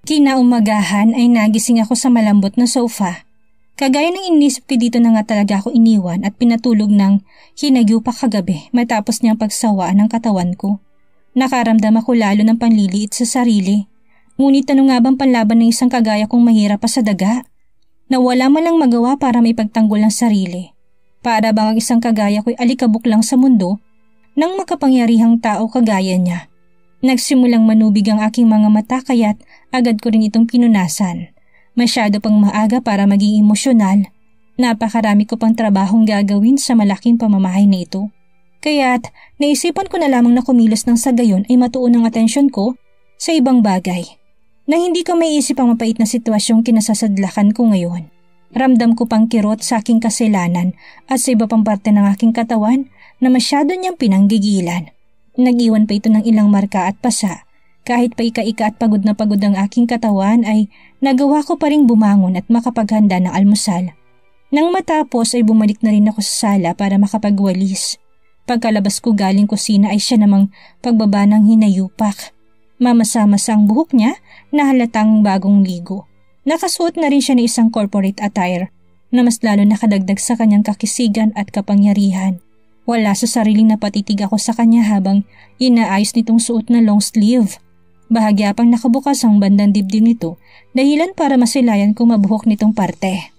Kinaumagahan ay nagising ako sa malambot na sofa. Kagaya ng inisip ko dito na nga talaga ako iniwan at pinatulog ng hinayupak kagabi matapos niyang pagsawaan ng katawan ko. Nakaramdam ako lalo ng panliliit sa sarili. Ngunit ano nga bang panlaban ng isang kagaya kong mahirap pa sa daga? Na wala man lang magawa para may pagtanggol ng sarili. Para bang ang isang kagaya ko'y alikabok lang sa mundo ng makapangyarihang tao kagaya niya. Nagsimulang manubig ang aking mga mata kaya't agad ko rin itong pinunasan. Masyado pang maaga para maging emosyonal. Napakarami ko pang trabahong gagawin sa malaking pamamahay na ito. Kaya't naisipan ko na lamang na kumilos ng sa gayon ay matuon ang atensyon ko sa ibang bagay. Na hindi ko maiisip ang mapait na sitwasyong kinasasadlakan ko ngayon. Ramdam ko pang kirot sa aking kasalanan at sa iba pang parte ng aking katawan na masyado niyang pinanggigilan. Nag-iwan pa ito ng ilang marka at pasa. Kahit pa ika-ika at pagod na pagod ang aking katawan ay nagawa ko pa ring bumangon at makapaghanda ng almusal. Nang matapos ay bumalik na rin ako sa sala para makapagwalis. Pagkalabas ko galing kusina ay siya namang pagbaba ng hinayupak. Mamasa-masa ang buhok niya na halatang bagong ligo. Nakasuot na rin siya ng isang corporate attire na mas lalo nakadagdag sa kanyang kakisigan at kapangyarihan. Wala sa sariling napatitig ako sa kanya habang inaayos nitong suot na long sleeve. Bahagya pang nakabukas ang bandang dibdib nito dahilan para masilayan kung mabuhok nitong parte.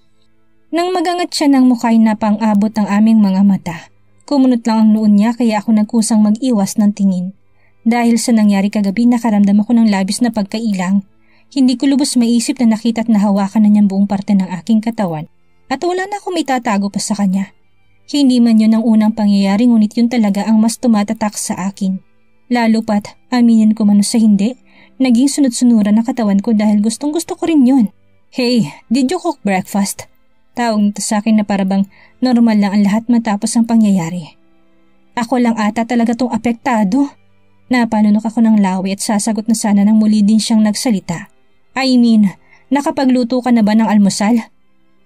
Nang magangat siya ng mukha ay napang-abot ang aming mga mata. Kumunot lang ang noon niya kaya ako nagkusang mag-iwas ng tingin. Dahil sa nangyari kagabi nakaramdam ako ng labis na pagkailang. Hindi ko lubos maisip na nakita at nahawakan na niyang buong parte ng aking katawan at wala na akong itatago pa sa kanya. Hindi man yun ang unang pangyayari ngunit yun talaga ang mas tumatatak sa akin. Lalo pat, aminin ko man o sa hindi, naging sunod-sunuran ang katawan ko dahil gustong-gusto ko rin yun. Hey, did you cook breakfast? Tawag nito sa akin na parabang normal lang ang lahat matapos ang pangyayari. Ako lang ata talaga tong apektado. Napanunok ako ng lawi at sasagot na sana nang muli din siyang nagsalita. I mean, nakapagluto ka na ba ng almusal?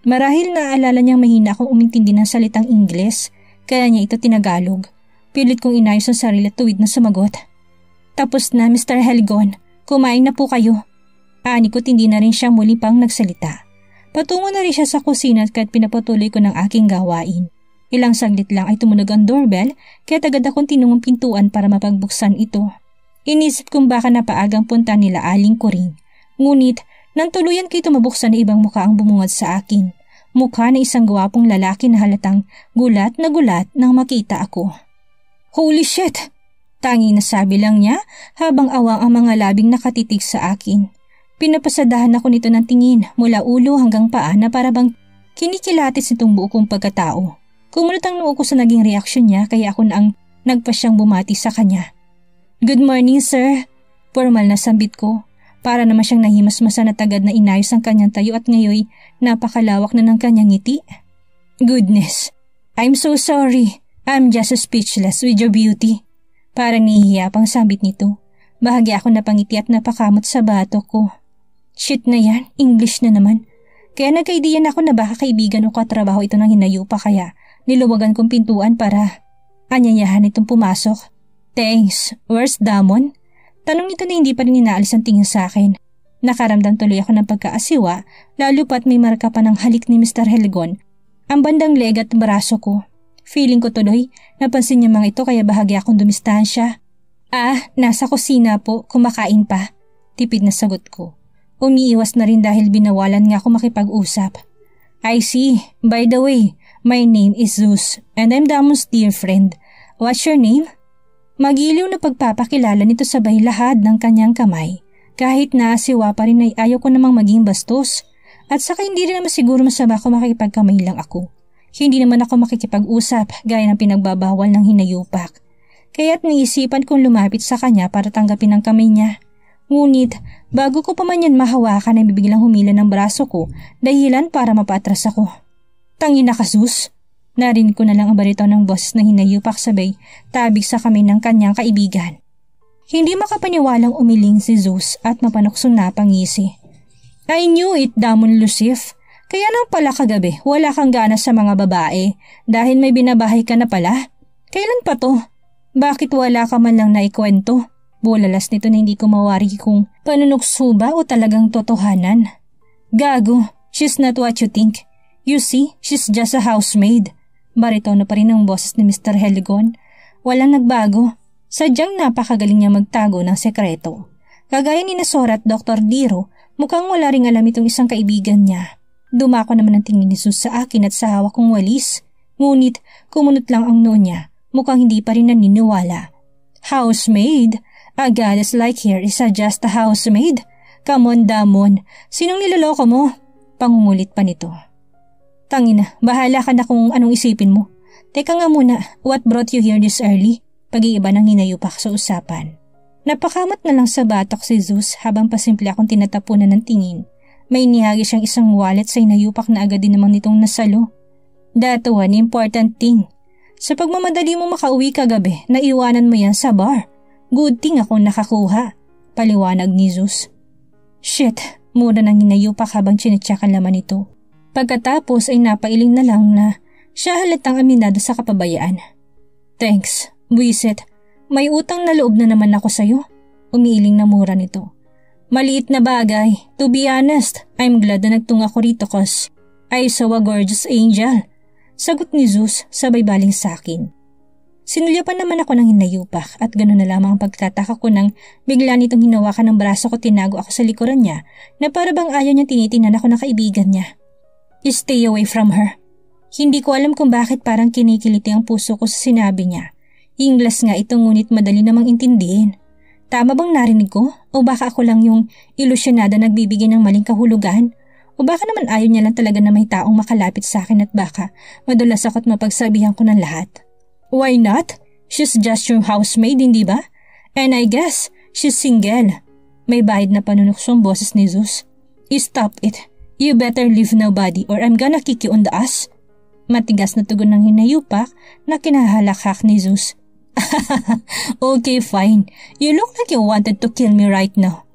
Marahil naaalala niyang mahina akong umintindi ng salitang Ingles, kaya niya ito tinagalog. Pilit kong inayos ang sarili at tuwid na sumagot. Tapos na, Mr. Helgon. Kumain na po kayo. Ani ko't hindi na rin siya muli pang nagsalita. Patungo na rin siya sa kusina at kahit pinapatuloy ko ng aking gawain. Ilang saglit lang ay tumunog ang doorbell kaya agad akong tinungong pintuan para mapagbuksan ito. Inisip kong baka napaagang punta nila Aling Kuring. Ngunit, nang tuluyan ko ito mabuksan na ibang mukha ang bumungad sa akin. Mukha na isang gwapong lalaki na halatang gulat nang makita ako. Holy shit! Tanging nasabi lang niya habang awang ang mga labing nakatitig sa akin. Pinapasadahan ako nito ng tingin mula ulo hanggang paa na parabang kinikilatis itong buo kong pagkatao. Kumunot ang noo ko sa naging reaksyon niya kaya ako na ang nagpasyang bumati sa kanya. Good morning, sir. Formal na sambit ko. Para naman siyang nahimasmasan at agad na inayos ang kanyang tayo at ngayoy napakalawak na ng kanyang ngiti. Goodness, I'm so sorry. I'm just speechless with your beauty. Parang nahihiya pang sambit nito. Bahagya ako napangiti at napakamot sa batok ko. Shit na yan, English na naman. Kaya nagkaidiyan ako na baka kaibigan o katrabaho ito ng hinayupa kaya niluwagan kong pintuan para anyayahan itong pumasok. Thanks, where's Damon? Tanong nito na hindi pa rin inaalis ang tingin sa akin. Nakaramdam tuloy ako ng pagkaasiwa lalo pat may marka pa ng halik ni Mr. Helgon ang bandang leg at braso ko. Feeling ko tuloy napansin niya mga ito kaya bahagya akong dumistahan siya. Nasa kusina po, kumakain pa. Tipid na sagot ko. Umiiwas na rin dahil binawalan nga ako makipag-usap. I see. By the way, my name is Zeus and I'm Damon's dear friend. What's your name? Magiliw na pagpapakilala nito sabay lahad ng kanyang kamay. Kahit naasiwa pa rin ay ayaw ko namang maging bastos. At saka hindi rin naman siguro masama kung makikipagkamay lang ako. Hindi naman ako makikipag-usap gaya ng pinagbabawal ng hinayupak. Kaya't naisipan kong lumapit sa kanya para tanggapin ang kamay niya. Ngunit bago ko pa man yan mahawakan ay bibiglang humila ng braso ko dahilan para mapatras ako. Tangina ka, Zeus. Narinig ko na lang ang barito ng boses na hinayupak sabay tabig sa kamay ng kanyang kaibigan. Hindi makapaniwalang umiling si Zeus at mapanukso na pangisi. I knew it, Damon Lucif. Kaya nang pala kagabi wala kang gana sa mga babae dahil may binabahay ka na pala. Kailan pa to? Bakit wala ka man lang naikwento? Bulalas nito na hindi ko mawari kung panunukso ba o talagang totohanan. Gago, she's not what you think. You see, she's just a housemaid. Baritono pa rin ang boses ni Mr. Helgon. Walang nagbago. Sadyang napakagaling niya magtago ng sekreto. Kagaya ni Nasora at Dr. Diro, mukhang wala ring alam itong isang kaibigan niya. Dumako naman ang tingin ni Sus sa akin at sa hawak kong walis. Ngunit kumunot lang ang noo niya. Mukhang hindi pa rin naniniwala. Housemaid? A goddess like her is just a housemaid? Come on, Damon. Sinong niloloko mo? Pangungulit pa nito. Tangina, bahala ka na kung anong isipin mo. Teka nga muna, what brought you here this early? Pag-iiba ng hinayupak sa usapan. Napakamot na lang sa batok si Zeus habang pasimple akong tinatapunan ng tingin. May inihagi siyang isang wallet sa hinayupak na agad din namang nitong nasalo. That one important thing. Sa pagmamadali mo makauwi kagabi, naiwanan mo yan sa bar. Good thing akong nakakuha. Paliwanag ni Zeus. Shit, mura ng hinayupak habang chinecheck ang laman nito. Pagkatapos ay napailing na lang na siya halatang aminado sa kapabayaan. Thanks, buwisit. May utang na loob na naman ako sa'yo. Umiiling na mura nito. Maliit na bagay. To be honest, I'm glad na nagtunga ko rito cause I saw a gorgeous angel. Sagot ni Zeus sabay baling sa akin. Sinulyapan naman ako ng hinayupak at gano'n na lamang ang pagtataka ko nang bigla nitong hinawakan ng braso ko, tinago ako sa likuran niya na para bang ayaw niya tinitingnan ako ng kaibigan niya. Stay away from her. Hindi ko alam kung bakit parang kinikiliti ang puso ko sa sinabi niya. Ingles nga ito ngunit madali namang intindihin. Tama bang narinig ko? O baka ako lang yung ilusyonada nagbibigay ng maling kahulugan? O baka naman ayaw niya lang talaga na may taong makalapit sa akin at baka madulas ako at mapagsabihan ko ng lahat? Why not? She's just your housemaid, hindi ba? And I guess she's single. May bahid na panunuksong boses ni Zeus. Stop it. You better leave now, buddy, or I'm gonna kick you on the ass. Matigas na tugon ng hinayupak na kinahalakhak ni Zeus. Okay, fine. You look like you wanted to kill me right now.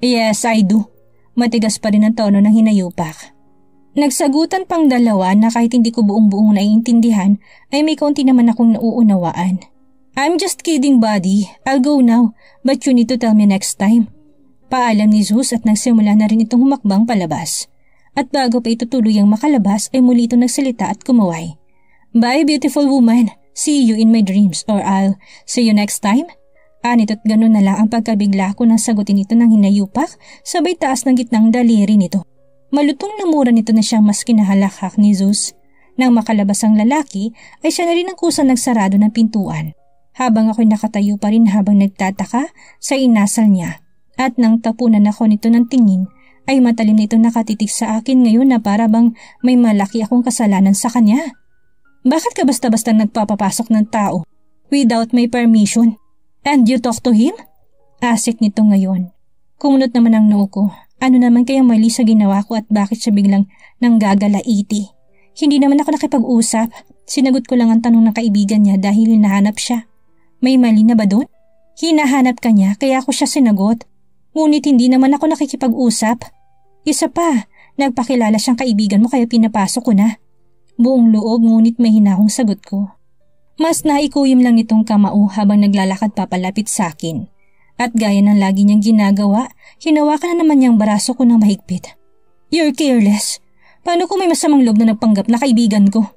Yes, I do. Matigas pa rin ang tono ng hinayupak. Nagsagutan pang dalawa na kahit hindi ko buong-buong naiintindihan ay may kaunti naman akong nauunawaan. I'm just kidding, buddy. I'll go now, but you need to tell me next time. Paalam ni Zeus at nagsimula na rin itong humakbang palabas. At bago pa ito tuluyang makalabas ay muli itong nagsalita at kumaway. Bye, beautiful woman. See you in my dreams or I'll see you next time. Anito't ganun na lang ang pagkabigla ko nang sagutin ito ng hinayupak sabay taas ng gitnang daliri nito. Malutong na mura nito na siyang mas kinahalakhak ni Zeus. Nang makalabas ang lalaki ay siya na rin ang kusang nagsarado ng pintuan. Habang ako'y nakatayo pa rin habang nagtataka sa inasal niya. At nang tapunan ako nito ng tingin ay matalim na ito nakatitig sa akin ngayon na para bang may malaki akong kasalanan sa kanya. Bakit ka basta-basta nagpapapasok ng tao without my permission? And you talk to him? Asik nito ngayon. Kumunot naman ang noo ko. Ano naman kaya mali sa ginawa ko at bakit siya biglang nanggagalaiti? Hindi naman ako nakipag-usap. Sinagot ko lang ang tanong ng kaibigan niya dahil hinahanap siya. May mali na ba doon? Hinahanap ka niya kaya ako siya sinagot. Ngunit hindi naman ako nakikipag-usap. Isa pa, nagpakilala siyang kaibigan mo kaya pinapasok ko na. Buong loob ngunit may hinahong sagot ko. Mas naikuyim lang itong kamao habang naglalakad papalapit sa akin. At gaya ng lagi niyang ginagawa, hinawakan na naman niyang baraso ko ng mahigpit. You're careless. Paano kung may masamang loob na nagpanggap na kaibigan ko?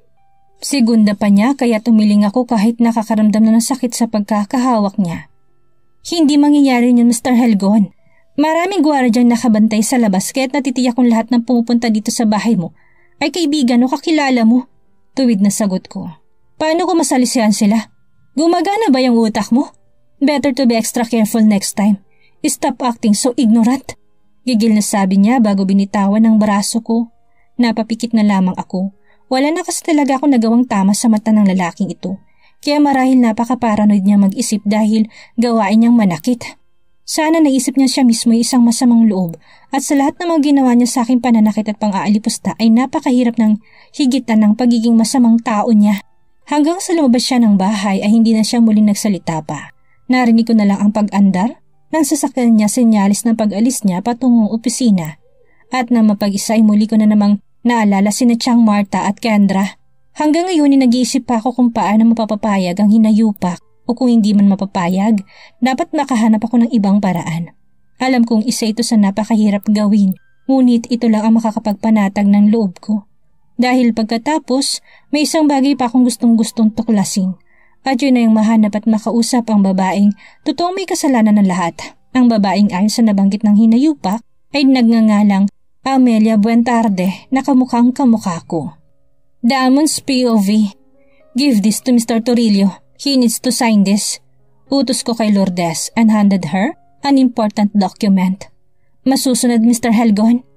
Segunda pa niya kaya tumiling ako kahit nakakaramdam na ng sakit sa pagkakahawak niya. Hindi mangyayari niyan, Mr. Helgon. Maraming gwardyang nakabantay sa labas kaya't natitiyak kong lahat ng pumupunta dito sa bahay mo ay kaibigan o kakilala mo. Tuwid na sagot ko. Paano ko masalisihan sila? Gumagana ba yung utak mo? Better to be extra careful next time. Stop acting so ignorant. Gigil na sabi niya bago binitawan ang braso ko. Napapikit na lamang ako. Wala na kasi talaga akong nagawang tama sa mata ng lalaking ito. Kaya marahil napaka-paranoid niya mag-isip dahil gawain niyang manakit. Sana naisip niya siya mismo ay isang masamang loob at sa lahat ng mga ginawa niya sa aking pananakit at pang-aalipusta ay napakahirap ng higitan ng pagiging masamang tao niya. Hanggang sa lumabas siya ng bahay ay hindi na siya muling nagsalita pa. Narinig ko na lang ang pag-andar ng sasakyan niya senyalis ng pag-alis niya patungong opisina. At nang mapag-isa ay muli ko na namang naalala sina Martha at Kendra. Hanggang ngayon ay nag-iisip pa ako kung paano mapapapayag ang hinayupak O kung hindi man mapapayag, dapat makahanap ako ng ibang paraan. Alam kong isa ito sa napakahirap gawin, ngunit ito lang ang makakapagpanatag ng loob ko. Dahil pagkatapos, may isang bagay pa akong gustong-gustong tuklasin. At yun na yung mahanap at makausap ang babaeng totoong may kasalanan ng lahat. Ang babaeng ayon sa nabanggit ng hinayupak ay nagngangalang Amelia Buentarde na kamukhang kamukha ko. Damon's POV. Give this to Mr. Torillo. He needs to sign this. Utos ko kay Lourdes and handed her an important document. Masusunod Mr. Helgon.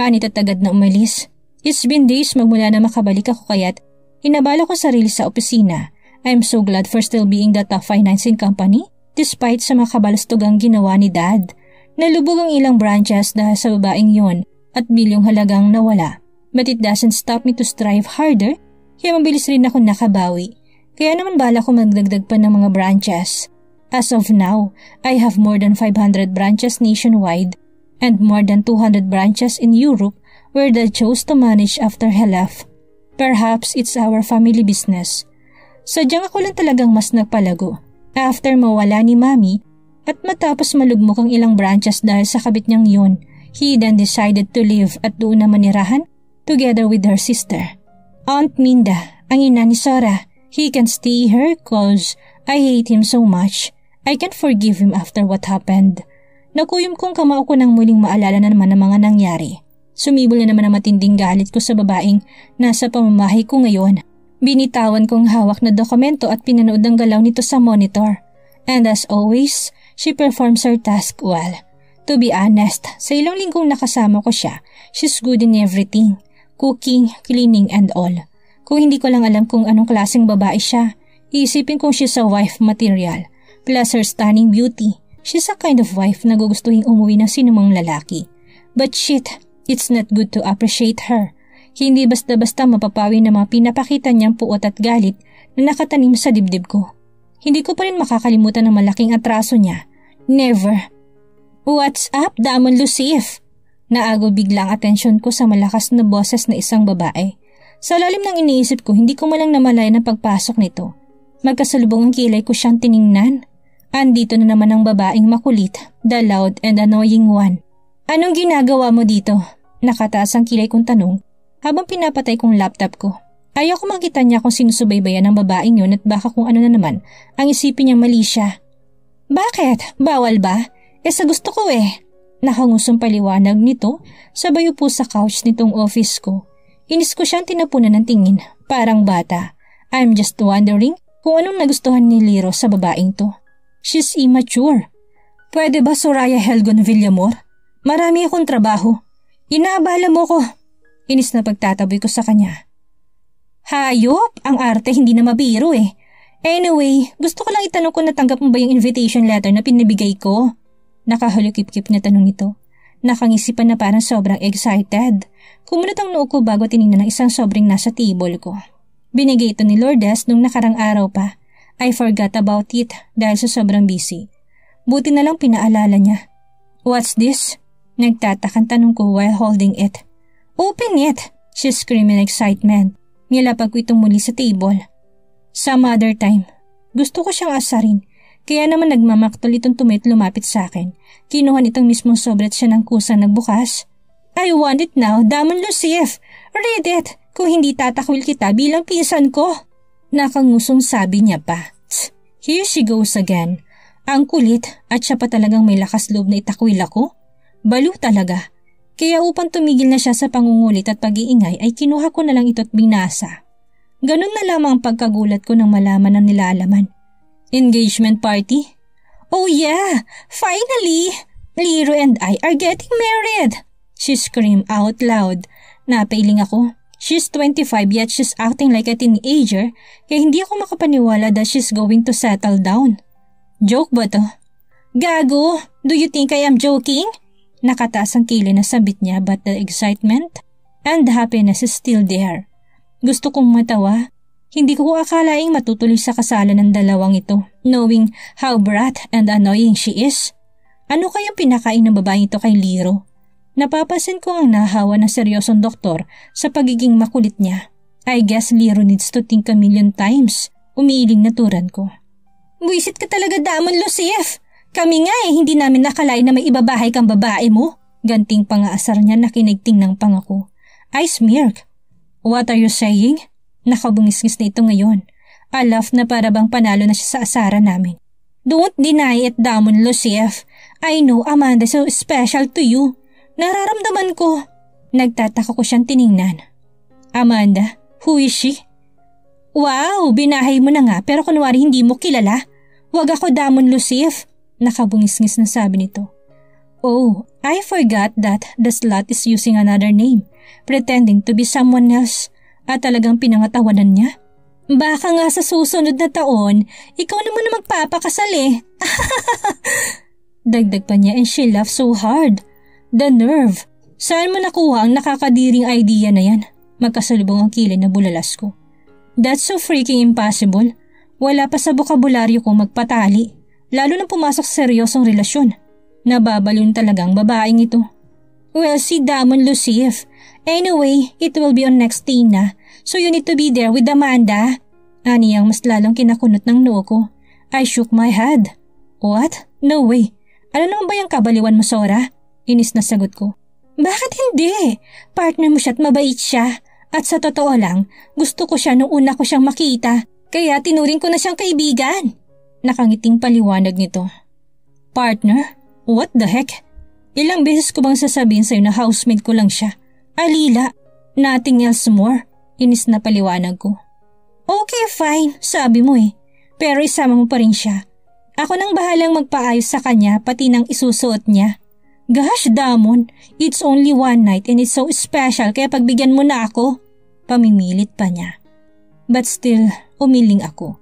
Anit at agad na umalis. It's been days magmula na makabalik ako kaya't inabala ko sarili sa opisina. I'm so glad for still being the top financing company despite sa mga kabalastugang ginawa ni Dad. Nalubog ang ilang branches dahil sa babaeng yon at bilyong halagang nawala. But it doesn't stop me to strive harder, kaya mabilis rin ako nakabawi. Kaya naman bala ko magdagdag pa ng mga branches. As of now, I have more than 500 branches nationwide and more than 200 branches in Europe where Dad chose to manage after he left. Perhaps it's our family business. Sadyang ako lang talagang mas nagpalago. After mawala ni Mami at matapos malugmok ang ilang branches dahil sa kabit niyang yun, he then decided to live at doon na manirahan together with her sister. Aunt Minda, ang ina ni Sora, he can stay here cause I hate him so much. I can't forgive him after what happened. Nakuyom kong kamao ko nang muling maalala na naman ang mga nangyari. Sumibol na naman ang matinding galit ko sa babaeng nasa pamamahay ko ngayon. Binitawan kong hawak na dokumento at pinanood ang galaw nito sa monitor. And as always, she performs her task well. To be honest, sa ilang linggong nakasama ko siya, she's good in everything. Cooking, cleaning and all. Kung hindi ko lang alam kung anong klaseng babae siya, iisipin kong she's a wife material. Plus her stunning beauty, she's a kind of wife na gugustuhin umuwi ng sinumang lalaki. But shit, it's not good to appreciate her. Hindi basta-basta mapapawi na mga pinapakita niyang puot at galit na nakatanim sa dibdib ko. Hindi ko pa rin makakalimutan ang malaking atraso niya. Never. What's up, Damon Lucif? Naago biglang atensyon ko sa malakas na boses na isang babae. Sa lalim ng iniisip ko, hindi ko malang namalayan ang pagpasok nito. Magkasalubong ang kilay ko siyang tiningnan. Andito na naman ang babaeng makulit, the loud and annoying one. Anong ginagawa mo dito? Nakataas ang kilay kong tanong habang pinapatay kong laptop ko. Ayaw ko makita niya kung sinusubaybayan ng babaeng yun at baka kung ano na naman ang isipin niya mali siya. Bakit? Bawal ba? Sa gusto ko eh. Nakangusong paliwanag nito sabay upo sa couch nitong office ko. Inis ko siyang tinapunan ng tingin, parang bata. I'm just wondering kung anong nagustuhan ni Liro sa babaeng to. She's immature. Pwede ba Soraya Helgon Villamor? Marami akong trabaho. Inaabala mo ko. Inis na pagtataboy ko sa kanya. Hayop! Ang arte hindi na mabiro eh. Anyway, gusto ko lang itanong kung natanggap mo ba yung invitation letter na pinibigay ko? Nakahulukip-kip na tanong nito. Nakangisipan na parang sobrang excited. Kumunot ang noo ko bago tinignan ng isang sobrang nasa table ko. Binigay ito ni Lourdes nung nakarang araw pa. I forgot about it dahil sa sobrang busy. Buti na lang pinaalala niya. What's this? Nagtatakang tanong ko while holding it. Open it! She screamed in excitement. Nilapag ko itong muli sa table. Some other time. Gusto ko siyang asarin. Kaya naman nagmamaktol itong tumit lumapit sa akin. Kinuha nitong mismong sobret siya ng kusang nagbukas. I want it now, Damon Lucif. Read it. Kung hindi tatakwil kita bilang pinsan ko. Nakangusong sabi niya pa. Here she goes again. Ang kulit at siya pa talagang may lakas loob na itakwil ako. Balo talaga. Kaya upang tumigil na siya sa pangungulit at pag-iingay ay kinuha ko na lang ito at binasa. Ganun na lamang ang pagkagulat ko nang malaman ang nilalaman. Engagement party? Oh yeah! Finally! Liro and I are getting married! She screamed out loud. Napailing ako. She's 25 yet she's acting like a teenager kaya hindi ako makapaniwala that she's going to settle down. Joke ba to? Gago! Do you think I am joking? Nakataas ang kilay na sabit niya but the excitement and the happiness is still there. Gusto kong matawa. Hindi ko akalaing matutuloy sa kasalan ng dalawang ito, knowing how brat and annoying she is. Ano kayang pinakain ng babaeng ito kay Liro? Napapansin ko ang nahawa ng seryosong doktor sa pagiging makulit niya. I guess Liro needs to think a million times. Umiiling na turan ko. Buisit ka talaga, Damon Lucif. Kami nga hindi namin nakalain na may ibabahay kang babae mo. Ganting pangaasar niya na kinigting ng pangako. I smirk. What are you saying? Nakabungisgis na ito ngayon. I laugh na para bang panalo na siya sa asara namin. Don't deny it, Damon Lucif. I know Amanda so special to you. Nararamdaman ko. Nagtataka ko siyang tiningnan. Amanda, who is she? Wow, binahay mo na nga pero kunwari hindi mo kilala. Wag ako, Damon Lucif. Nakabungisngis na sabi nito. Oh, I forgot that the slut is using another name, pretending to be someone else, at talagang pinangatawanan niya. Baka nga sa susunod na taon, ikaw naman na magpapakasal eh. Dagdag pa niya and she laughed so hard. The nerve! Saan mo nakuha ang nakakadiring idea na yan? Magkasalubong ang kilay na bulalas ko. That's so freaking impossible. Wala pa sa bokabularyo kong magpatali, lalo na pumasok sa seryosong relasyon. Nababaliw talagang babaeng ito. Well, si Damon Lucif. Anyway, it will be on next Tina, so you need to be there with Amanda. Aniyang mas lalong kinakunot ng noo ko. I shook my head. What? No way. Ano naman ba yung kabaliwan mo, Sora? Inis na sagot ko. Bakit hindi? Partner mo siya at mabait siya. At sa totoo lang, gusto ko siya nung una ko siyang makita. Kaya tinuring ko na siyang kaibigan. Nakangiting paliwanag nito. Partner? What the heck? Ilang beses ko bang sasabihin sa'yo na housemate ko lang siya? Alila, nothing else more. Inis na paliwanag ko. Okay, fine, sabi mo eh. Pero isama mo pa rin siya. Ako nang bahalang magpaayos sa kanya pati nang isusuot niya. Gosh, Damon, it's only one night and it's so special kaya pagbigyan mo na ako. Pamimilit pa niya. But still, umiling ako.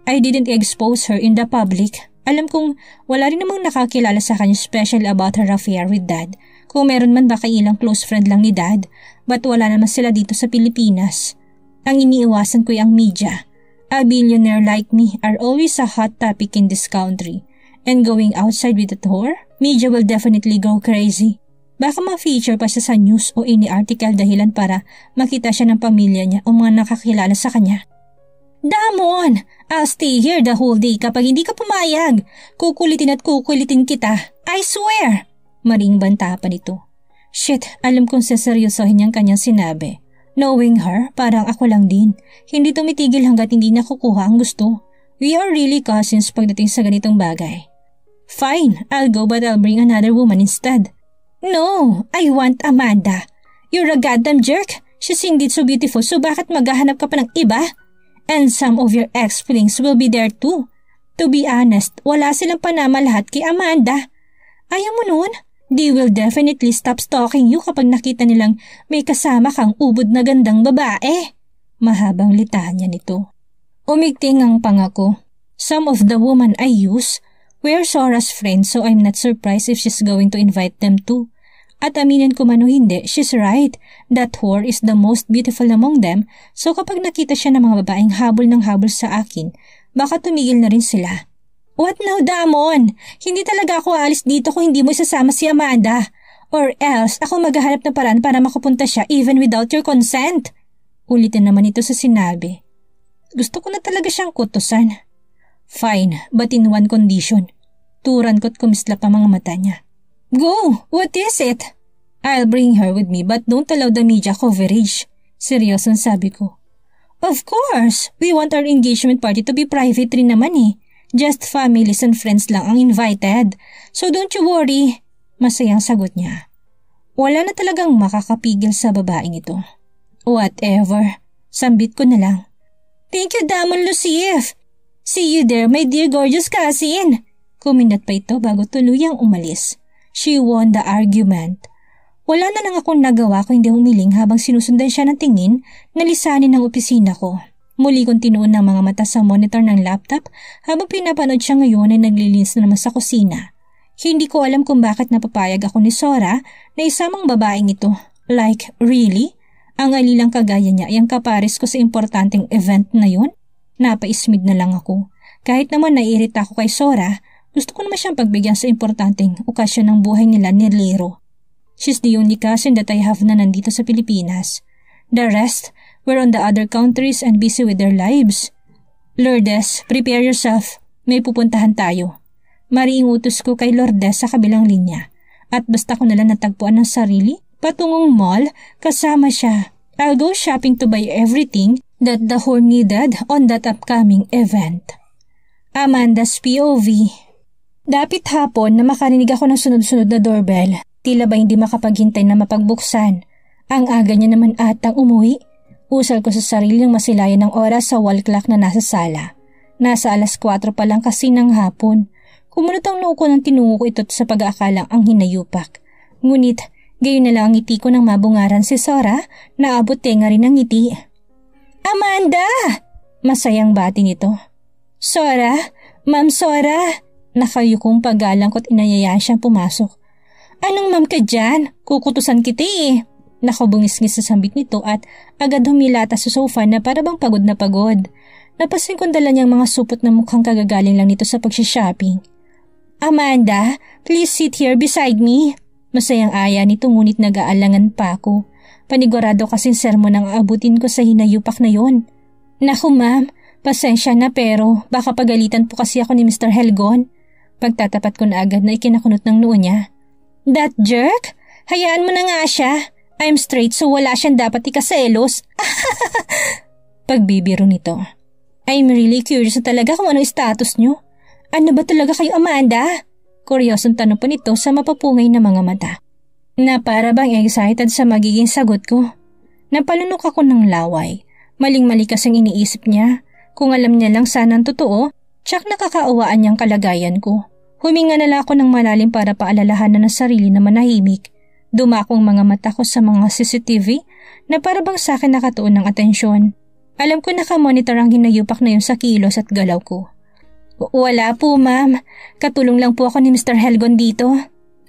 I didn't expose her in the public. Alam kong wala rin namang nakakilala sa kanya special about her affair with Dad. Kung meron man baka ilang close friend lang ni Dad, but wala naman sila dito sa Pilipinas. Ang iniiwasan ko ang media. A billionaire like me are always a hot topic in this country. And going outside with a tour, media will definitely go crazy. Baka ma-feature pa siya sa news o any article dahilan para makita siya ng pamilya niya o mga nakakilala sa kanya. Damon! I'll stay here the whole day kapag hindi ka pumayag. Kukulitin at kukulitin kita. I swear! Maring banta pa nito. Shit, alam kong seseryosohin niyang kanyang sinabi. Knowing her, parang ako lang din. Hindi tumitigil hanggat hindi nakukuha ang gusto. We are really cousins pagdating sa ganitong bagay. Fine, I'll go but I'll bring another woman instead. No, I want Amanda. You're a goddamn jerk. She's indeed so beautiful so bakit maghahanap ka pa ng iba? And some of your ex-flings will be there too. To be honest, wala silang panamalahat kay Amanda. Ayaw mo nun? They will definitely stop stalking you kapag nakita nilang may kasama kang ubod na gandang babae. Mahabang litanya nito. Umigting ang pangako. Some of the women I use were Sora's friends so I'm not surprised if she's going to invite them too. At aminin ko man o hindi, she's right. That whore is the most beautiful among them, so kapag nakita siya ng mga babaeng habol ng habol sa akin, baka tumigil na rin sila. What now, Damon? Hindi talaga ako aalis dito kung hindi mo isasama si Amanda. Or else, ako maghahanap ng paraan para makapunta siya even without your consent. Ulitin naman ito sa sinabi. Gusto ko na talaga siyang kutusan. Fine, but in one condition. Turan ko't kumislap ang mga mata niya. Go! What is it? I'll bring her with me but don't allow the media coverage. Seryosong sabi ko. Of course! We want our engagement party to be private rin naman eh. Just families and friends lang ang invited. So don't you worry. Masayang sagot niya. Wala na talagang makakapigil sa babaeng ito. Whatever. Sambit ko na lang. Thank you, Damon Lucif. See you there, my dear gorgeous cousin. Kuminat pa ito bago tuluyang umalis. She won the argument. Wala na lang akong nagawa kung hindi humiling habang sinusundan siya ng tingin na lisanin ng opisina ko. Muli kong tinuon ng mga mata sa monitor ng laptop habang pinapanood siya ngayon ay naglilinis na naman sa kusina. Hindi ko alam kung bakit napapayag ako ni Sora na isamang babaeng ito. Like, really? Ang alilang kagaya niya ay ang kapares ko sa importanteng event na yun? Napaismid na lang ako. Kahit naman naiirita ako kay Sora, gusto ko naman siyang pagbigyan sa importanteng okasyon ng buhay nila ni Lero. She's the only cousin that I have na nandito sa Pilipinas. The rest were on the other countries and busy with their lives. Lourdes, prepare yourself. May pupuntahan tayo. Mariing utos ko kay Lourdes sa kabilang linya. At basta ko nalang natagpuan ng sarili, patungong mall, kasama siya. I'll go shopping to buy everything that the whore needed on that upcoming event. Amanda's POV. Dapit hapon na makarinig ako ng sunod-sunod na doorbell. Tila ba hindi makapaghintay na mapagbuksan. Ang aga niya naman atang umuwi. Usal ko sa sariling masilayan ng oras sa wall clock na nasa sala. Nasa 4:00 pa lang kasi ng hapon. Kumunot ang noo ko nang tinungo ko ito sa pag-aakalang ang hinayupak. Ngunit, gayon na lang ang ngiti ko nang mabungaran si Sora na abot tenga rin ang ngiti. Amanda! Masayang bati nito. Sora! Ma'am Sora! Nakayukong paggalang ko't inayayaan siyang pumasok. Anong ma'am ka dyan? Kukutusan kita eh. Nakabungis-ngis sa sambit nito at agad humilata sa sofa na para bang pagod na pagod. Napasin kong dala niyang mga supot na mukhang kagagaling lang nito sa pagsishopping. Amanda, please sit here beside me. Masayang aya nito ngunit nag-aalangan pa ako. Panigurado kasing sermon ang aabutin ko sa hinayupak na yon. Naku ma'am, pasensya na pero baka pagalitan po kasi ako ni Mr. Helgon. Pagtatapat ko na agad na ikinakunot ng noo niya. That jerk? Hayaan mo na nga siya. I'm straight so wala siyang dapat ikaselos. Pagbibiro nito. I'm really curious na talaga kung anong status niyo. Ano ba talaga kayo, Amanda? Kuryosong tanong pa nito sa mapapungay na mga mata. Na para bang excited sa magiging sagot ko. Napalunok ako ng laway. Maling-mali kasing iniisip niya. Kung alam niya lang sana ang totoo, tsak nakakaawaan niyang kalagayan ko. Huminga na lang ako ng malalim para paalalahanan ng sarili na manahimik. Dumakong mga mata ko sa mga CCTV na para bang sa akin nakatuon ng atensyon. Alam ko nakamonitor ang hinayupak na yun sa kilos at galaw ko. Wala po ma'am, katulong lang po ako ni Mr. Helgon dito.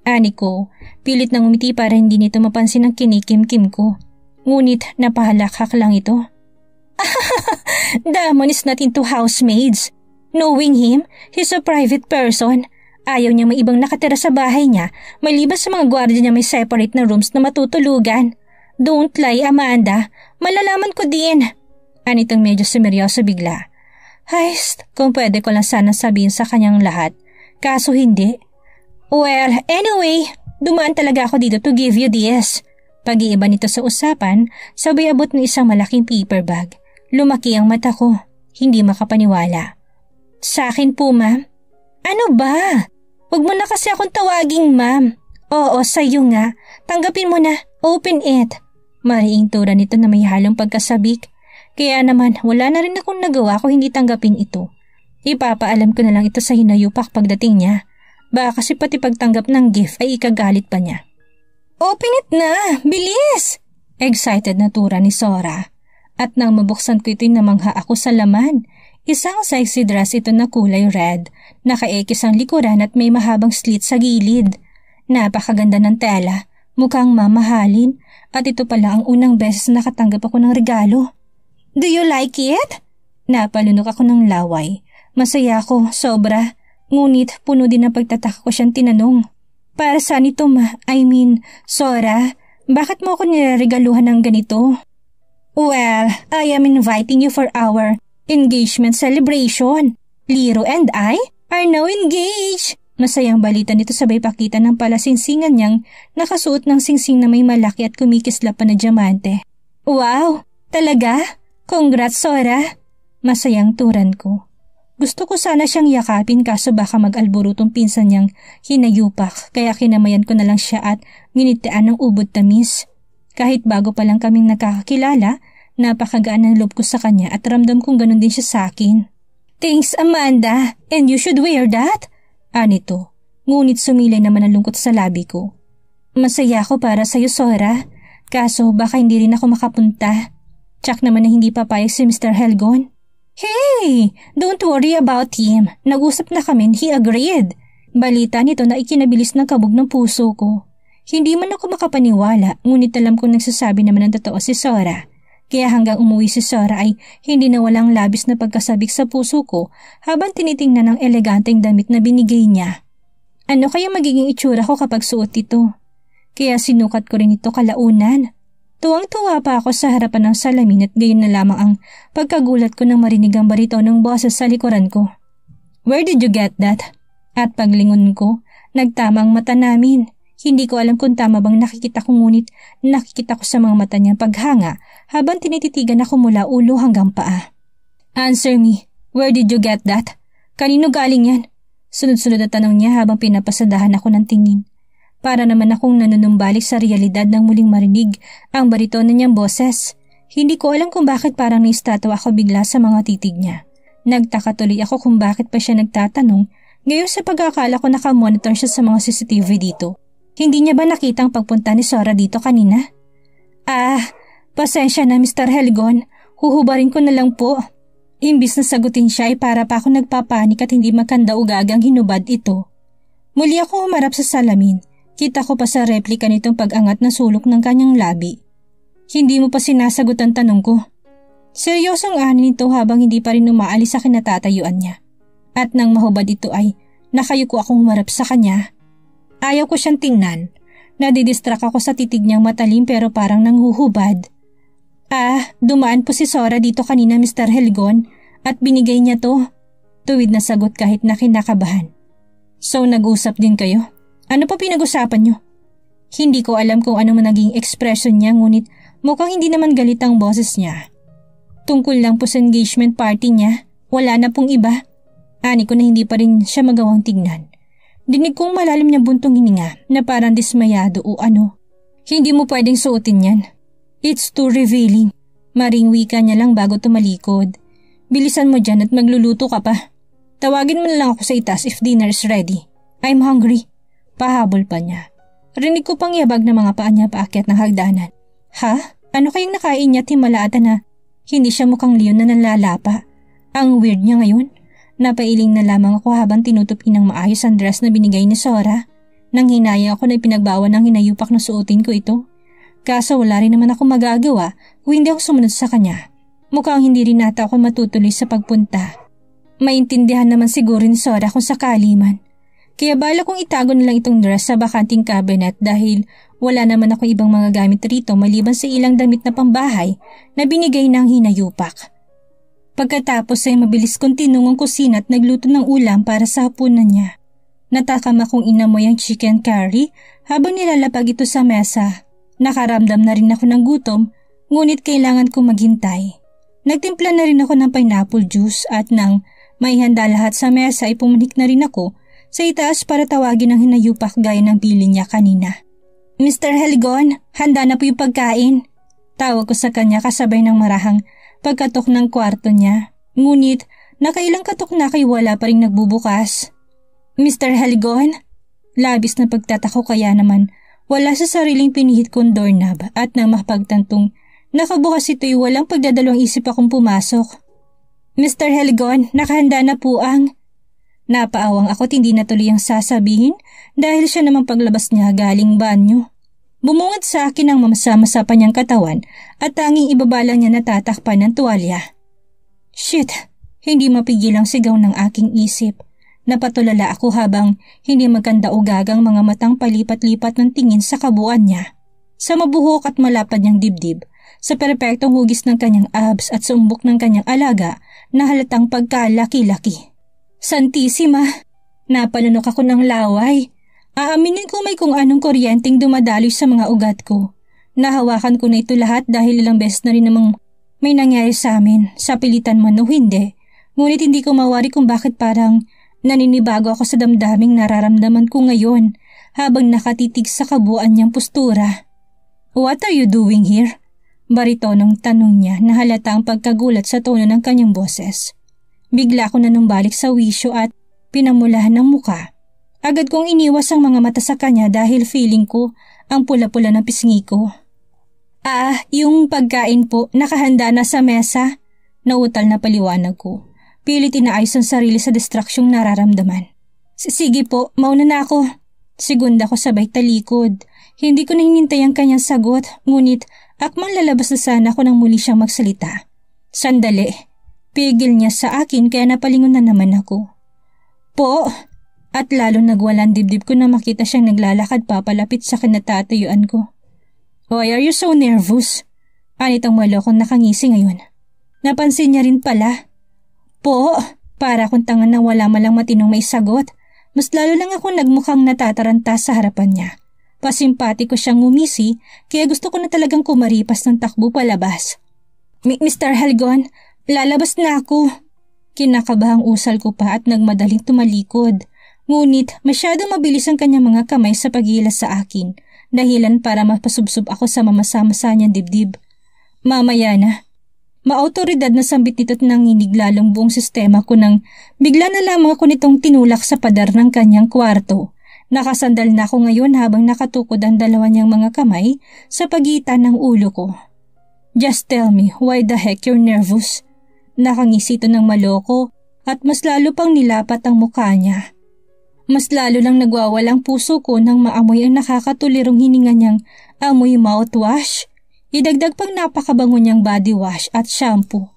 Ani ko, pilit nang umiti para hindi nito mapansin ang kinikim-kim ko. Ngunit napahalakhak lang ito. Damon is not into housemaids. Knowing him, he's a private person. Ayaw niya may ibang nakatira sa bahay niya, maliban sa mga gwardiya niya may separate na rooms na matutulugan. Don't lie, Amanda. Malalaman ko din. Anitong medyo sumeryoso bigla. Hayst, kung pwede ko lang sana sabihin sa kanyang lahat. Kaso hindi. Well, anyway, dumaan talaga ako dito to give you this. Pag-iiba nito sa usapan, sabay abot ng isang malaking paper bag. Lumaki ang mata ko. Hindi makapaniwala. Sa akin po, ma'am. Ano ba? Huwag mo na kasi akong tawaging ma'am. Oo, sa'yo nga. Tanggapin mo na. Open it. Mariing tura nito na may halong pagkasabik. Kaya naman, wala na rin akong nagawa kung hindi tanggapin ito. Ipapaalam ko na lang ito sa hinayupak pagdating niya. Baka kasi pati pagtanggap ng gift ay ikagalit pa niya. Open it na! Bilis! Excited na tura ni Sora. At nang mabuksan ko ito'y namangha ako sa laman. Isang sexy dress ito na kulay red, nakaekis ang likuran at may mahabang slit sa gilid. Napakaganda ng tela, mukhang mamahalin at ito pala ang unang beses na nakatanggap ako ng regalo. Do you like it? Napalunok ako ng laway. Masaya ako, sobra. Ngunit puno din ng pagtataka ko siyang tinanong. Para saan ito Sora, bakit mo ako niregaluhan ng ganito? Well, I am inviting you for our engagement celebration. Liro and I are now engaged. Masayang balita nito sabay pakita ng palasingsingan niyang nakasuot ng singsing na may malaki at kumikislap pa na diamante. Wow, talaga? Congrats, Sora. Masayang turan ko. Gusto ko sana siyang yakapin kaso baka mag-alburutong pinsan niyang hinayupak kaya kinamayan ko na lang siya at nginitian ng ubod tamis. Kahit bago pa lang kaming nakakakilala, napakagaan ng loob ko sa kanya at ramdam kong ganun din siya sa akin. Thanks, Amanda, and you should wear that. Anito, ngunit sumilay naman ang lungkot sa labi ko. Masaya ako para sa'yo, Sora, kaso baka hindi rin ako makapunta. Tsak naman na hindi papayag si Mr. Helgon. Hey, don't worry about him. Nag-usap na kami, he agreed. Balita nito na ikinabilis ng kabog ng puso ko. Hindi man ako makapaniwala, ngunit alam kong nagsasabi naman ng totoo si Sora. Kaya hanggang umuwi si Sora ay hindi na walang labis na pagkasabik sa puso ko habang tinitingnan ang eleganteng damit na binigay niya. Ano kaya magiging itsura ko kapag suot ito? Kaya sinukat ko rin ito kalaunan. Tuwang-tuwa pa ako sa harapan ng salamin at gayon na lamang ang pagkagulat ko nang marinig ang barito ng boses sa likuran ko. Where did you get that? At paglingon ko, nagtama ang mata namin. Hindi ko alam kung tama bang nakikita ko ngunit nakikita ko sa mga mata niyang paghanga habang tinititigan ako mula ulo hanggang paa. Answer me, where did you get that? Kanino galing yan? Sunod-sunod na tanong niya habang pinapasadahan ako ng tingin. Para naman akong nanunumbalik sa realidad nang muling marinig ang baritono niyang boses. Hindi ko alam kung bakit parang naistatwa ako bigla sa mga titig niya. Nagtaka tuloy ako kung bakit pa siya nagtatanong ngayon sa pag-akala ko nakamonitor siya sa mga CCTV dito. Hindi niya ba nakita ang pagpunta ni Sora dito kanina? Pasensya na Mr. Helgon, huhubarin ko na lang po. Imbis na sagutin siya ay para pa ako nagpapanik at hindi makanda-ugagang hinubad ito. Muli ako humarap sa salamin. Kita ko pa sa replika nitong pag-angat na sulok ng kanyang labi. Hindi mo pa sinasagot ang tanong ko. Seryosong ani nito habang hindi pa rin umaalis sa kinatatayuan niya. At nang mahubad ito ay nakayuko akong humarap sa kanya. Ayaw ko siyang tingnan. Nadidistract ako sa titig niyang matalim pero parang nanghuhubad. Dumaan po si Sora dito kanina Mr. Helgon at binigay niya to. Tuwid na sagot kahit na kinakabahan. So nag-usap din kayo? Ano pa pinag-usapan niyo? Hindi ko alam kung ano man naging expression niya ngunit mukhang hindi naman galit ang boses niya. Tungkol lang po sa engagement party niya, wala na pong iba. Ani ko na hindi pa rin siya magawang tignan. Dinig kong malalim niyang buntong hininga na parang dismayado o ano. Hindi mo pwedeng suotin yan. It's too revealing. Maring wika niya lang bago tumalikod. Bilisan mo dyan at magluluto ka pa. Tawagin mo na lang ako sa itaas if dinner is ready. I'm hungry. Pahabol pa niya. Rinig ko pang yabag na mga paa niya paakyat ng hagdanan. Ha? Ano kayong nakain niya at himalaatan na hindi siya mukhang leon na nalalapa? Ang weird niya ngayon. Napailing na lamang ako habang tinutupi ng maayos ang dress na binigay ni Sora. Nang hinaya ako na ipinagbawa ng hinayupak na suotin ko ito. Kaso wala rin naman ako magagawa kung hindi ako sumunod sa kanya. Mukhang hindi rin nata ako matutuloy sa pagpunta. Maintindihan naman siguro ni Sora kung sakali man. Kaya bala kong itago na lang itong dress sa bakanting cabinet dahil wala naman ako ibang mga gamit rito maliban sa ilang damit na pambahay na binigay ng hinayupak. Pagkatapos ay mabilis kong tinungong kusina at nagluto ng ulam para sa hapunan niya. Natakam akong inamoy ang chicken curry habang nilalapag ito sa mesa. Nakaramdam na rin ako ng gutom ngunit kailangan kong maghintay. Nagtimpla na rin ako ng pineapple juice at nang may handa lahat sa mesa ay pumanik na rin ako sa itaas para tawagin ang hinayupak gaya ng bilin niya kanina. Mr. Helgon, handa na po yung pagkain. Tawag ko sa kanya kasabay ng marahang pagkatok ng kwarto niya. Ngunit nakailang katok na kay wala pa rin nagbubukas. Mr. Helgon? Labis na pagtatako kaya naman wala sa sariling pinihit kong doorknob at nang mapagtantong nakabukas ito'y walang pagdadalawang isip akong pumasok. Mr. Helgon, nakahanda na po ang... Napaawang ako't hindi natuloy ang sasabihin dahil siya namang paglabas niya galing banyo. Bumungad sa akin ang mamasa-masa pa niyang katawan at tanging ibaba lang niya natatakpan ng tuwalya. Shit! Hindi mapigil ang sigaw ng aking isip. Napatulala ako habang hindi magkanda-ugagang mga matang palipat-lipat ng tingin sa kabuuan niya. Sa mabuhok at malapad niyang dibdib, sa perpektong hugis ng kanyang abs at sa umbok ng kanyang alaga na halatang pagkalaki-laki. Santissima! Napalunok ako ng laway. Aaminin ko may kung anong kuryenteng dumadaloy sa mga ugat ko. Nahawakan ko na ito lahat dahil ilang beses na rin namang may nangyari sa amin, sa pilitan man o hindi. Ngunit hindi ko mawari kung bakit parang naninibago ako sa damdaming nararamdaman ko ngayon habang nakatitig sa kabuuan niyang postura. What are you doing here? Baritonong tanong niya na halata ang pagkagulat sa tono ng kanyang boses. Bigla ko nanumbalik sa wisyo at pinamulahan ng muka. Agad kong iniwas ang mga mata sa kanya dahil feeling ko ang pula-pula ng pisngi ko. Yung pagkain po nakahanda na sa mesa. Nautal na paliwanag ko. Pilit inaayos ang sarili sa distraktsyong nararamdaman. Sige po, mauna na ako. Segunda ko sabay talikod. Hindi ko na hinintay ang kanyang sagot, ngunit akmang lalabas na sana ako nang muli siyang magsalita. Sandali. Pigil niya sa akin kaya napalingon na naman ako. Po! At lalo nagwalang dibdib ko na makita siyang naglalakad papalapit sa kinatatayuan ko. Why are you so nervous? Anit ang malo kong nakangisi ngayon. Napansin niya rin pala. Po! Para akong tanga na wala malang matinong may sagot. Mas lalo lang ako nagmukhang natataranta sa harapan niya. Pasimpati ko siyang ngumisi kaya gusto ko na talagang kumaripas ng takbo palabas. Mr. Helgon, lalabas na ako. Kinakabahang usal ko pa at nagmadaling tumalikod. Ngunit masyadong mabilis ang kanyang mga kamay sa paghilas sa akin, dahilan para mapasubsob ako sa mamasama-sa niyang dibdib. Mamaya na. Maautoridad na sambit nito't nanginig lalong buong sistema ko nang bigla na lamang ako nitong tinulak sa pader ng kanyang kwarto. Nakasandal na ako ngayon habang nakatukod ang dalawa niyang mga kamay sa pagitan ng ulo ko. Just tell me why the heck you're nervous. Nakangisi ito ng maloko at mas lalo pang nilapat ang mukha niya. Mas lalo lang nagwawalang puso ko nang maamoy ang nakakatulirong hininga niyang amoy mouthwash. Idagdag pang napakabango niyang body wash at shampoo.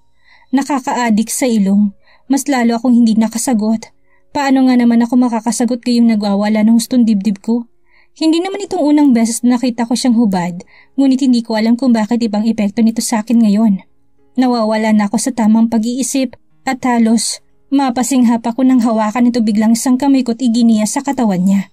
Nakaka-addict sa ilong. Mas lalo akong hindi nakasagot. Paano nga naman ako makakasagot kayong nagwawala ng hustong dibdib ko? Hindi naman itong unang beses na nakita ko siyang hubad, ngunit hindi ko alam kung bakit ibang epekto nito sa akin ngayon. Nawawala na ako sa tamang pag-iisip at halos mapasinghap ako nang hawakan nito biglang isang kamay ko't iginiya sa katawan niya.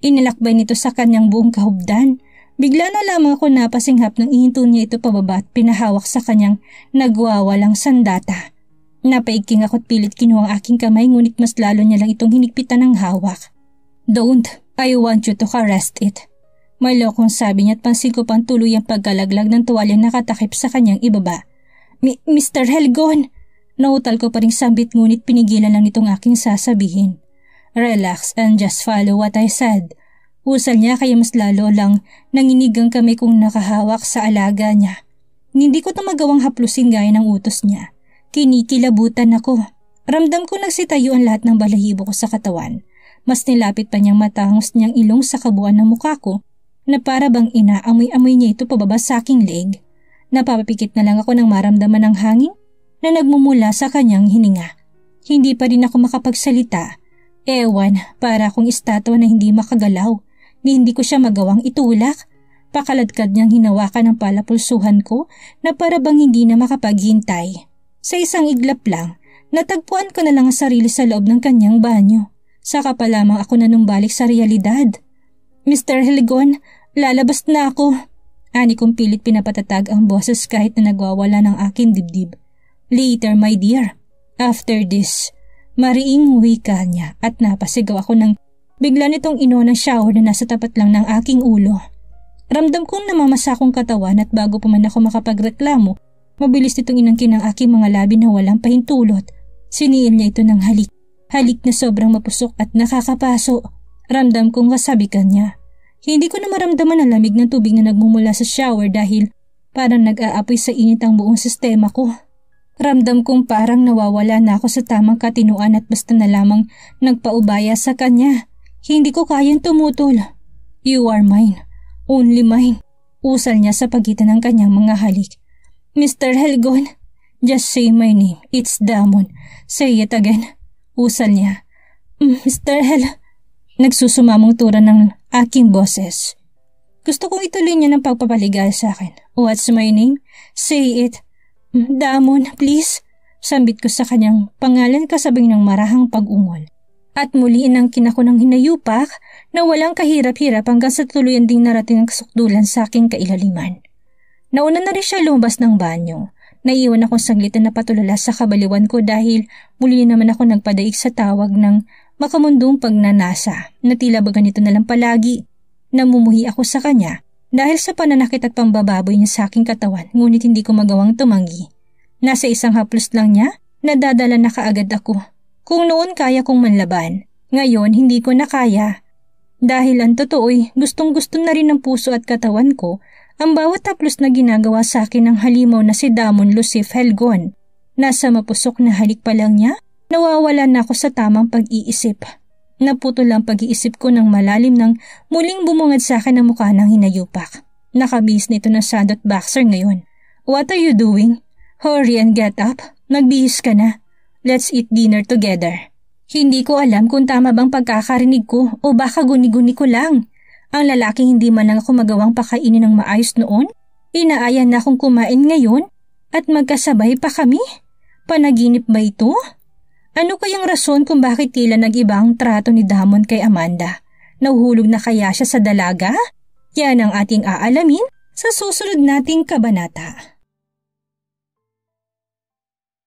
Inilakbay nito sa kanyang buong kahubdan. Bigla na lamang ako napasinghap nang ihinto niya ito pababa at pinahawak sa kanyang nagwawalang sandata. Napaigking ako't pilit kinuha ang aking kamay ngunit mas lalo niya lang itong hinigpitan ng hawak. Don't, I want you to caress it. May lokong sabi niya at pansin ko pang tuloy ang paggalaglag ng tuwalya nakatakip sa kanyang ibaba. Mr. Helgon! Nautal ko pa rin sambit ngunit pinigilan lang itong aking sasabihin. Relax and just follow what I said. Usal niya kaya mas lalo lang nanginig ang kamay kong nakahawak sa alaga niya. Hindi ko ito magawang haplusin gaya ng utos niya. Kinikilabutan ako. Ramdam ko nagsitayo ang lahat ng balahibo ko sa katawan. Mas nilapit pa niyang matangos niyang ilong sa kabuuan ng mukha ko na para bang inaamoy-amoy niya ito pababa sa aking leg. Napapikit na lang ako nang maramdaman ng hangin na nagmumula sa kanyang hininga. Hindi pa rin ako makapagsalita. Ewan, para akong estatwa na hindi makagalaw. Hindi ko siya magawang itulak. Pakaladkad niyang hinawakan ang palapulsuhan ko na para bang hindi na makapaghintay. Sa isang iglap lang, natagpuan ko na lang ang sarili sa loob ng kanyang banyo. Saka pa lamang ako nanumbalik sa realidad. Mr. Helgon, lalabas na ako. Ani kong pilit pinapatatag ang boses kahit na nagwawala ng aking dibdib. Later, my dear. After this. Mariing wika niya at napasigaw ako nang bigla nitong inuha ng shower na nasa tapat lang ng aking ulo. Ramdam kong namamasa akong katawan at bago pa man ako makapagreklamo, mabilis nitong inangkin ang aking mga labi na walang pahintulot. Siniil niya ito ng halik. Halik na sobrang mapusok at nakakapaso. Ramdam kong kasabikan niya. Hindi ko na maramdaman ang lamig ng tubig na nagmumula sa shower dahil parang nag-aapoy sa init ang buong sistema ko. Ramdam kong parang nawawala na ako sa tamang katinuan at basta na lamang nagpaubaya sa kanya. Hindi ko kayang tumutol. You are mine. Only mine. Usal niya sa pagitan ng kanyang mga halik. Mr. Helgon, just say my name. It's Damon. Say it again. Usal niya. Mr. Nagsusumamong tura ng aking boses. Gusto kong ituloy niya ng pagpapaligaya sa akin. What's my name? Say it. Damon, please. Sambit ko sa kanyang pangalan kasabay ng marahang pag-ungol. At muli inangkin ako ng hinayupak na walang kahirap-hirap hanggang sa tuluyan ding narating ang kasukdulan sa aking kailaliman. Nauna na rin siya lumabas ng banyo. Naiiwan akong saglit na napatulala sa kabaliwan ko dahil muli naman ako nagpadaig sa tawag ng makamundong pagnanasa na tila ba ganito na lang palagi. Namumuhi ako sa kanya dahil sa pananakit at pambababoy niya sa aking katawan ngunit hindi ko magawang tumanggi. Nasa isang haplos lang niya, nadadala na kaagad ako. Kung noon kaya kong manlaban, ngayon hindi ko na kaya. Dahil ang totoo'y gustong-gusto na rin ng puso at katawan ko ang bawat haplos na ginagawa sa akin ng halimaw na si Damon Lucif Helgon. Nasa mapusok na halik pa lang niya, nawawala na ako sa tamang pag-iisip. Naputol ang pag-iisip ko ng malalim nang muling bumungad sa akin ang mukha ng hinayupak. Nakabihis nito ng sandot boxer ngayon. What are you doing? Hurry and get up. Nagbihis ka na. Let's eat dinner together. Hindi ko alam kung tama bang pagkakarinig ko o baka guni-guni ko lang. Ang lalaking hindi man lang ako magawang pakainin ng maayos noon, inaaya na akong kumain ngayon at magkasabay pa kami. Panaginip ba ito? Ano kayang rason kung bakit tila nag-iba ang trato ni Damon kay Amanda? Nahuhulog na kaya siya sa dalaga? Yan ang ating aalamin sa susunod nating kabanata.